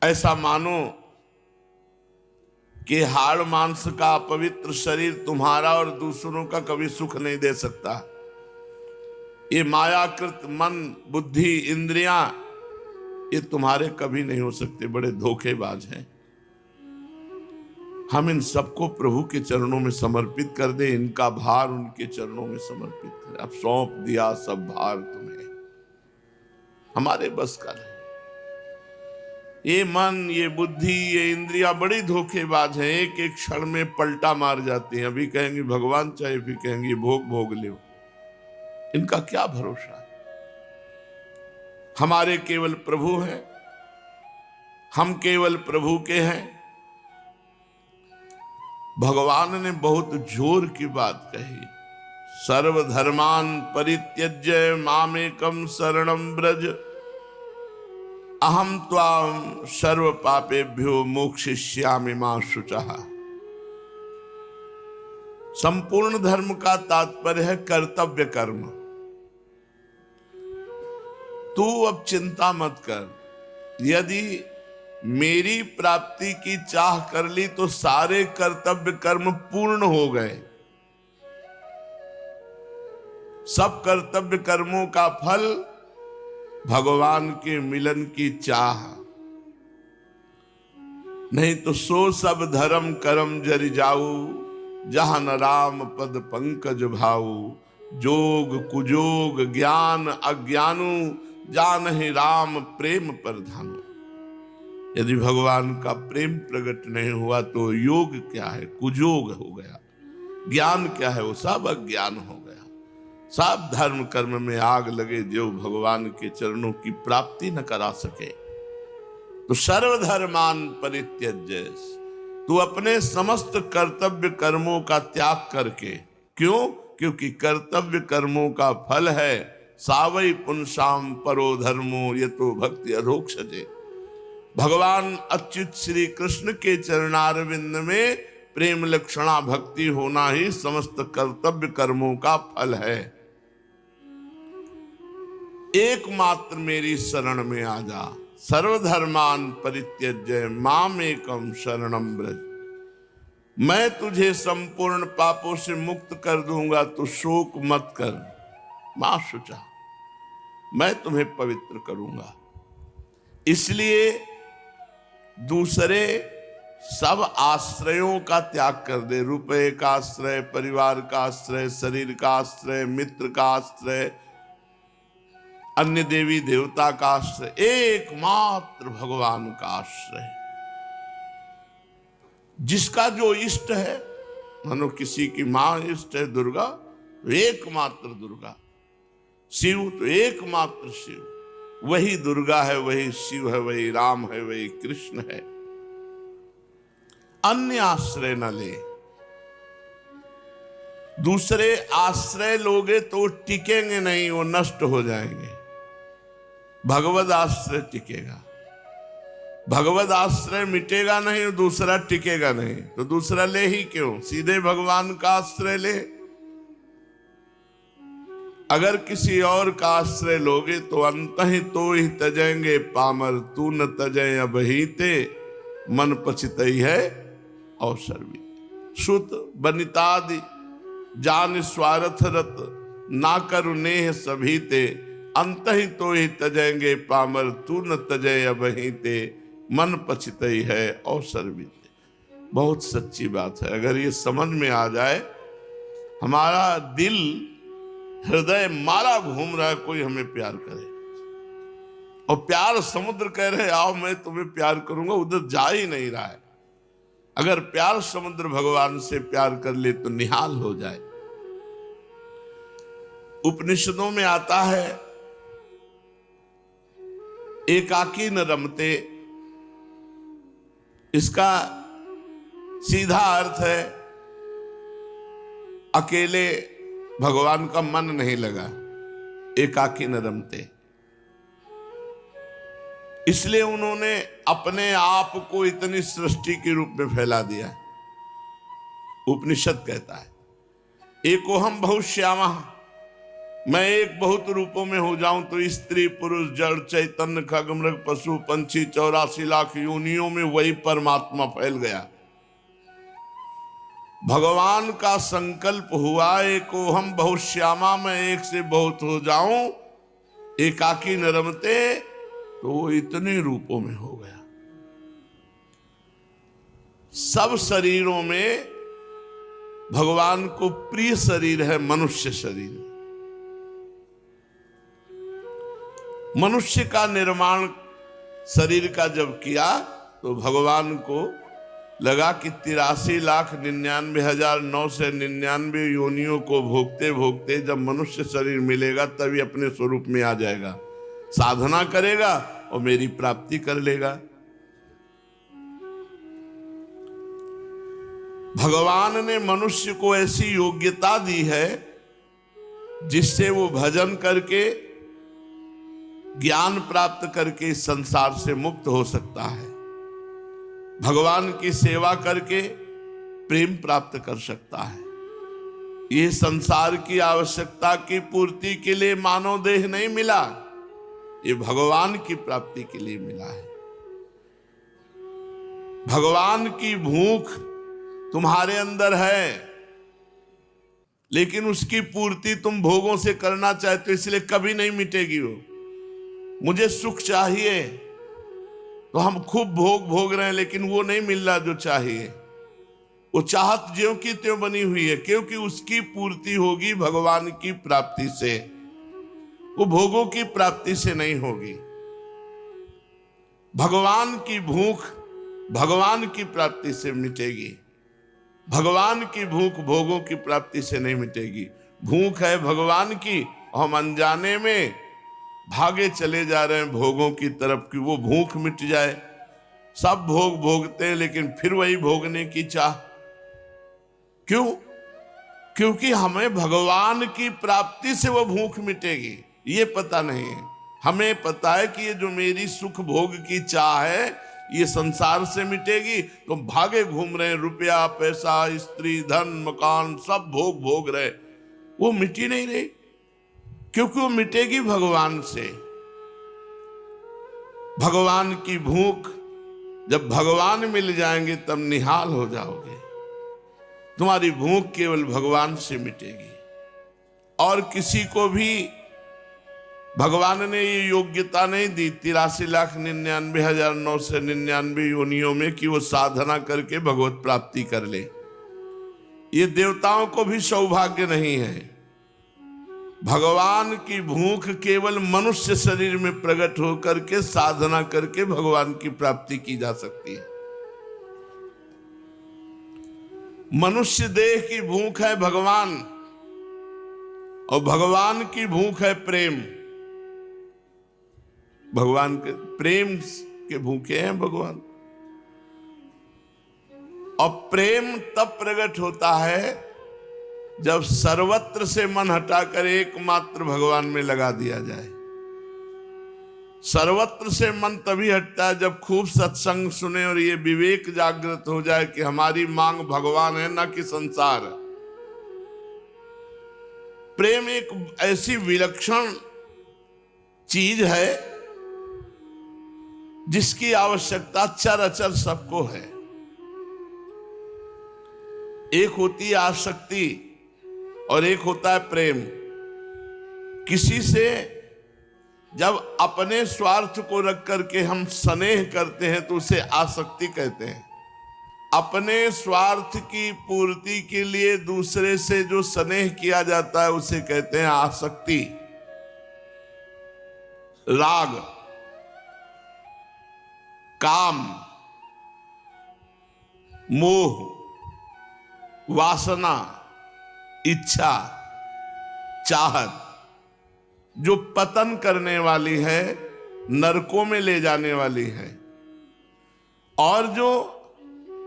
ऐसा मानो कि हाड़ मांस का अपवित्र शरीर तुम्हारा और दूसरों का कभी सुख नहीं दे सकता। ये मायाकृत मन, बुद्धि, इंद्रियां, ये तुम्हारे कभी नहीं हो सकते, बड़े धोखेबाज हैं। हम इन सबको प्रभु के चरणों में समर्पित कर दे, इनका भार उनके चरणों में समर्पित करें। अब सौंप दिया सब भार तुम्हें, हमारे बस का नहीं। ये मन, ये बुद्धि, ये इंद्रियां बड़ी धोखेबाज हैं, एक एक क्षण में पलटा मार जाती हैं। अभी कहेंगे भगवान चाहिए, फिर कहेंगे भोग भोग लो। इनका क्या भरोसा है? हमारे केवल प्रभु हैं, हम केवल प्रभु के हैं। भगवान ने बहुत जोर की बात कही, सर्वधर्मान परित्यज्य मामेकम शरणं व्रज, अहम त्वाम सर्व पापेभ्यो मोक्षयिष्यामि मा शुचः। संपूर्ण धर्म का तात्पर्य है कर्तव्य कर्म। तू अब चिंता मत कर, यदि मेरी प्राप्ति की चाह कर ली तो सारे कर्तव्य कर्म पूर्ण हो गए। सब कर्तव्य कर्मों का फल भगवान के मिलन की चाह। नहीं तो सो सब धर्म करम जरि जाऊ, जहां न राम पद पंकज भाऊ। जोग कुजोग ज्ञान अज्ञानु, जानहि राम प्रेम प्रधानु। यदि भगवान का प्रेम प्रकट नहीं हुआ तो योग क्या है? कुजोग हो गया। ज्ञान क्या है? वो सब अज्ञान हो गया। सब धर्म कर्म में आग लगे जो भगवान के चरणों की प्राप्ति न करा सके। तो सर्वधर्मान परित्यज्य, तू अपने समस्त कर्तव्य कर्मों का त्याग करके, क्यों? क्योंकि कर्तव्य कर्मों का फल है सावई पुंसाम परो धर्मो यतो भक्ति अधोक्षजे। भगवान अच्युत श्री कृष्ण के चरणारविंद में प्रेम लक्षणा भक्ति होना ही समस्त कर्तव्य कर्मों का फल है। एकमात्र मेरी शरण में आ जा, सर्वधर्मान परित्यज्य मामेकम शरणं व्रज। मैं तुझे संपूर्ण पापों से मुक्त कर दूंगा, तो शोक मत कर। मां शुचा, मैं तुम्हें पवित्र करूंगा। इसलिए दूसरे सब आश्रयों का त्याग कर दे। रुपए का आश्रय, परिवार का आश्रय, शरीर का आश्रय, मित्र का आश्रय, अन्य देवी देवता का आश्रय, एकमात्र भगवान का आश्रय। जिसका जो इष्ट है, मानो किसी की मां इष्ट है दुर्गा, तो एकमात्र दुर्गा। शिव तो एकमात्र शिव, वही दुर्गा है, वही शिव है, वही राम है, वही कृष्ण है। अन्य आश्रय न ले। दूसरे आश्रय लोगे तो टिकेंगे नहीं, वो नष्ट हो जाएंगे। भगवद आश्रय टिकेगा। भगवद आश्रय मिटेगा नहीं, दूसरा टिकेगा नहीं। तो दूसरा ले ही क्यों? सीधे भगवान का आश्रय ले। अगर किसी और का आश्रय लोगे तो अंतहि तो ही तजेंगे पामर, तू न तजय अबहिते मन पछितई है अवसर भी। श्रुत बनितादि जान स्वार्थ रत, ना करु नेह सभीते, अंतहि तो ही तजेंगे पामर, तू न तजय अबहिते मन पछितई है अवसर भी। बहुत सच्ची बात है। अगर ये समझ में आ जाए, हमारा दिल हृदय मारा घूम रहा है, कोई हमें प्यार करे, और प्यार समुद्र कह रहे आओ मैं तुम्हें प्यार करूंगा, उधर जा ही नहीं रहा है। अगर प्यार समुद्र भगवान से प्यार कर ले तो निहाल हो जाए। उपनिषदों में आता है एकाकी न रमते। इसका सीधा अर्थ है अकेले भगवान का मन नहीं लगा, एकाकी न रमते। इसलिए उन्होंने अपने आप को इतनी सृष्टि के रूप में फैला दिया। उपनिषद कहता है एकोहम बहुश्यामः, मैं एक बहुत रूपों में हो जाऊं तो स्त्री पुरुष जड़ चैतन्य खग मृग पशु पंछी 84 लाख योनियों में वही परमात्मा फैल गया। भगवान का संकल्प हुआ एको हम बहुत श्यामा, मैं एक से बहुत हो जाऊं, एकाकी न रमते, तो वो इतने रूपों में हो गया। सब शरीरों में भगवान को प्रिय शरीर है मनुष्य शरीर। मनुष्य का निर्माण शरीर का जब किया तो भगवान को लगा कि 83,99,999 योनियों को भोगते भोगते जब मनुष्य शरीर मिलेगा तभी अपने स्वरूप में आ जाएगा, साधना करेगा और मेरी प्राप्ति कर लेगा। भगवान ने मनुष्य को ऐसी योग्यता दी है जिससे वो भजन करके ज्ञान प्राप्त करके इस संसार से मुक्त हो सकता है, भगवान की सेवा करके प्रेम प्राप्त कर सकता है। ये संसार की आवश्यकता की पूर्ति के लिए मानव देह नहीं मिला, ये भगवान की प्राप्ति के लिए मिला है। भगवान की भूख तुम्हारे अंदर है, लेकिन उसकी पूर्ति तुम भोगों से करना चाहते हो, इसलिए कभी नहीं मिटेगी वो। मुझे सुख चाहिए तो हम खूब भोग रहे हैं, लेकिन वो नहीं मिल रहा जो चाहिए। वो चाहत ज्यों की त्यों बनी हुई है, क्योंकि उसकी पूर्ति होगी भगवान की प्राप्ति से, वो भोगों की प्राप्ति से नहीं होगी। भगवान की भूख भगवान की प्राप्ति से मिटेगी, भगवान की भूख भोगों की प्राप्ति से नहीं मिटेगी। भूख है भगवान की, हम अनजाने में भागे चले जा रहे हैं भोगों की तरफ कि वो भूख मिट जाए। सब भोग भोगते हैं लेकिन फिर वही भोगने की चाह। क्यों? क्योंकि हमें भगवान की प्राप्ति से वो भूख मिटेगी ये पता नहीं है। हमें पता है कि ये जो मेरी सुख भोग की चाह है ये संसार से मिटेगी, तो भागे घूम रहे हैं, रुपया पैसा स्त्री धन मकान सब भोग भोग रहे, वो मिटी नहीं रही, क्योंकि वो मिटेगी भगवान से। भगवान की भूख, जब भगवान मिल जाएंगे तब निहाल हो जाओगे। तुम्हारी भूख केवल भगवान से मिटेगी, और किसी को भी भगवान ने ये योग्यता नहीं दी 83,99,999 योनियों में कि वो साधना करके भगवत प्राप्ति कर ले। ये देवताओं को भी सौभाग्य नहीं है। भगवान की भूख केवल मनुष्य शरीर में प्रकट होकर के साधना करके भगवान की प्राप्ति की जा सकती है। मनुष्य देह की भूख है भगवान, और भगवान की भूख है प्रेम। भगवान के प्रेम के भूखे हैं भगवान, और प्रेम तब प्रकट होता है जब सर्वत्र से मन हटाकर एकमात्र भगवान में लगा दिया जाए। सर्वत्र से मन तभी हटता है जब खूब सत्संग सुने और ये विवेक जागृत हो जाए कि हमारी मांग भगवान है, न कि संसार। प्रेम एक ऐसी विलक्षण चीज है जिसकी आवश्यकता चर अचर सबको है। एक होती है आसक्ति और एक होता है प्रेम। किसी से जब अपने स्वार्थ को रख करके हम स्नेह करते हैं तो उसे आसक्ति कहते हैं। अपने स्वार्थ की पूर्ति के लिए दूसरे से जो स्नेह किया जाता है उसे कहते हैं आसक्ति। राग, काम, मोह, वासना, इच्छा, चाहत जो पतन करने वाली है, नरकों में ले जाने वाली है, और जो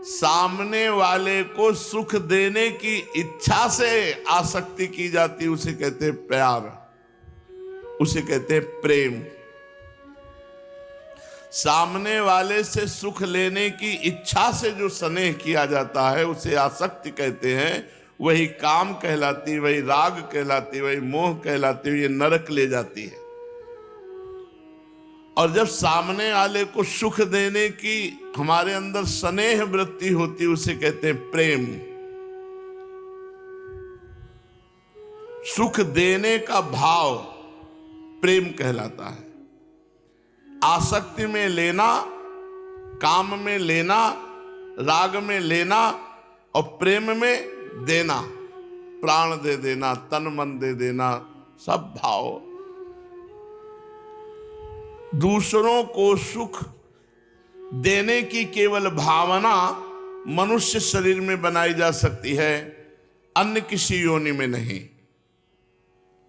सामने वाले को सुख देने की इच्छा से आसक्ति की जाती है उसे कहते हैं प्यार, उसे कहते हैं प्रेम। सामने वाले से सुख लेने की इच्छा से जो स्नेह किया जाता है उसे आसक्ति कहते हैं, वही काम कहलाती, वही राग कहलाती, वही मोह कहलाती हुई ये नरक ले जाती है। और जब सामने वाले को सुख देने की हमारे अंदर स्नेह वृत्ति होती, उसे कहते हैं प्रेम। सुख देने का भाव प्रेम कहलाता है। आसक्ति में लेना, काम में लेना, राग में लेना और प्रेम में देना, प्राण दे देना, तन मन दे देना, सब भाव। दूसरों को सुख देने की केवल भावना मनुष्य शरीर में बनाई जा सकती है, अन्य किसी योनि में नहीं।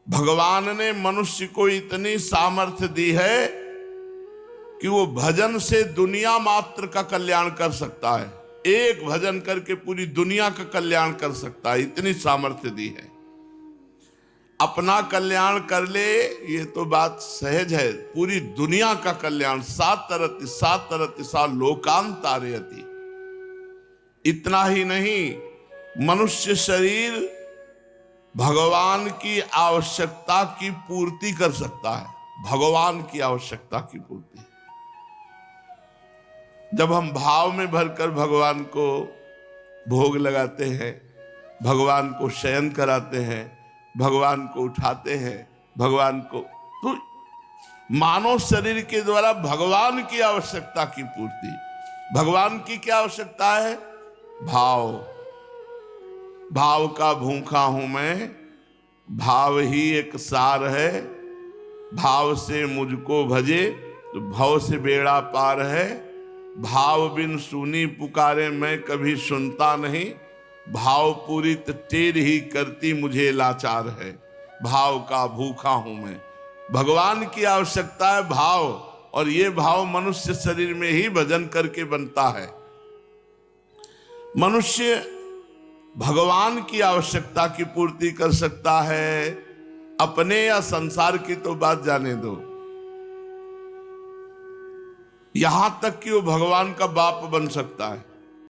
भगवान ने मनुष्य को इतनी सामर्थ्य दी है कि वो भजन से दुनिया मात्र का कल्याण कर सकता है। एक भजन करके पूरी दुनिया का कल्याण कर सकता है, इतनी सामर्थ्य दी है। अपना कल्याण कर ले ये तो बात सहज है, पूरी दुनिया का कल्याण, सात तरति सा लोकांतारयति। इतना ही नहीं, मनुष्य शरीर भगवान की आवश्यकता की पूर्ति कर सकता है, भगवान की आवश्यकता की पूर्ति। जब हम भाव में भरकर भगवान को भोग लगाते हैं, भगवान को शयन कराते हैं, भगवान को उठाते हैं, भगवान को, तो मानव शरीर के द्वारा भगवान की आवश्यकता की पूर्ति। भगवान की क्या आवश्यकता है? भाव। भाव का भूखा हूं मैं, भाव ही एक सार है। भाव से मुझको भजे तो भव से बेड़ा पार है। भाव बिन सुनी पुकारे मैं कभी सुनता नहीं। भाव पूरित टेढ़ ही करती मुझे लाचार है। भाव का भूखा हूं मैं। भगवान की आवश्यकता है भाव, और ये भाव मनुष्य शरीर में ही भजन करके बनता है। मनुष्य भगवान की आवश्यकता की पूर्ति कर सकता है, अपने या संसार की तो बात जाने दो। यहां तक कि वो भगवान का बाप बन सकता है।